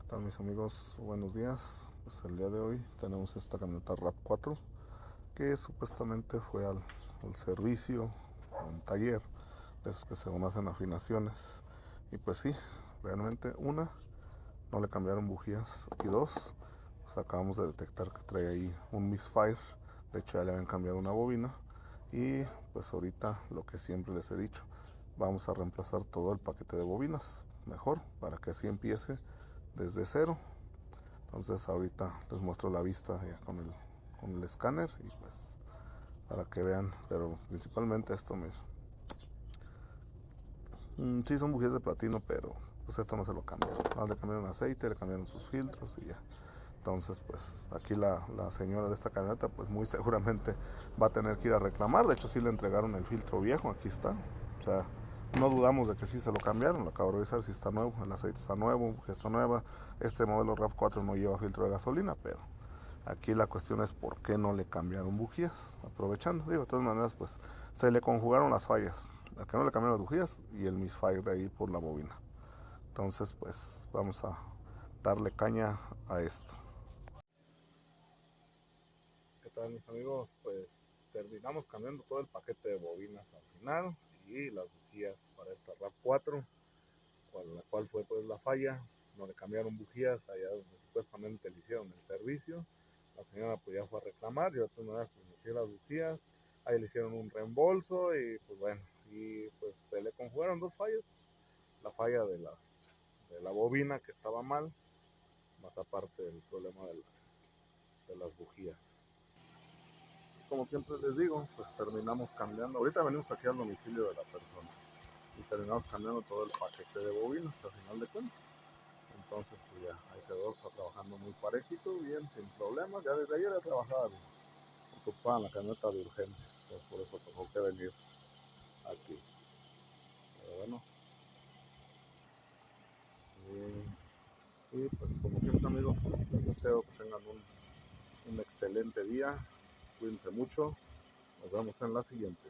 ¿Qué tal mis amigos? Buenos días. Pues el día de hoy tenemos esta camioneta RAV4 que supuestamente fue al servicio, a un taller de esos que según hacen afinaciones. Y pues sí, realmente una, no le cambiaron bujías, y dos, pues acabamos de detectar que trae ahí un misfire. De hecho ya le habían cambiado una bobina y pues ahorita lo que siempre les he dicho, vamos a reemplazar todo el paquete de bobinas mejor para que así empiece desde cero. Entonces ahorita les muestro la vista ya con el escáner y pues para que vean, pero principalmente esto mismo. Sí son bujías de platino, pero pues esto no se lo cambiaron. Nada, le cambiaron aceite, le cambiaron sus filtros y ya. Entonces pues aquí la señora de esta camioneta pues muy seguramente va a tener que ir a reclamar. De hecho sí le entregaron el filtro viejo, aquí está. O sea, no dudamos de que sí se lo cambiaron. Lo acabo de revisar, si está nuevo, el aceite está nuevo, bujía está nueva. Este modelo RAV4 no lleva filtro de gasolina, pero aquí la cuestión es por qué no le cambiaron bujías. Aprovechando, digo, de todas maneras pues se le conjugaron las fallas. Al que no le cambiaron las bujías y el misfire de ahí por la bobina. Entonces pues vamos a darle caña a esto. ¿Qué tal mis amigos? Pues terminamos cambiando todo el paquete de bobinas al final y las bujías para esta RAV4, la cual fue pues la falla. No le cambiaron bujías allá donde supuestamente le hicieron el servicio. La señora pues ya fue a reclamar, yo de todas maneras pues metí las bujías, ahí le hicieron un reembolso y pues bueno, y pues se le conjugaron dos fallas. La falla de la bobina que estaba mal, más aparte del problema de las bujías. Como siempre les digo, pues terminamos cambiando. Ahorita venimos aquí al domicilio de la persona y terminamos cambiando todo el paquete de bobinas al final de cuentas. Entonces pues ya, ahí quedó, está trabajando muy parejito, bien, sin problemas. Ya desde ayer ya trabajaba bien, ocupada en la camioneta de urgencia, pues por eso tuvo que venir aquí. Pero bueno, y pues como siempre amigos, les deseo que tengan un excelente día, cuídense mucho, nos vemos en la siguiente.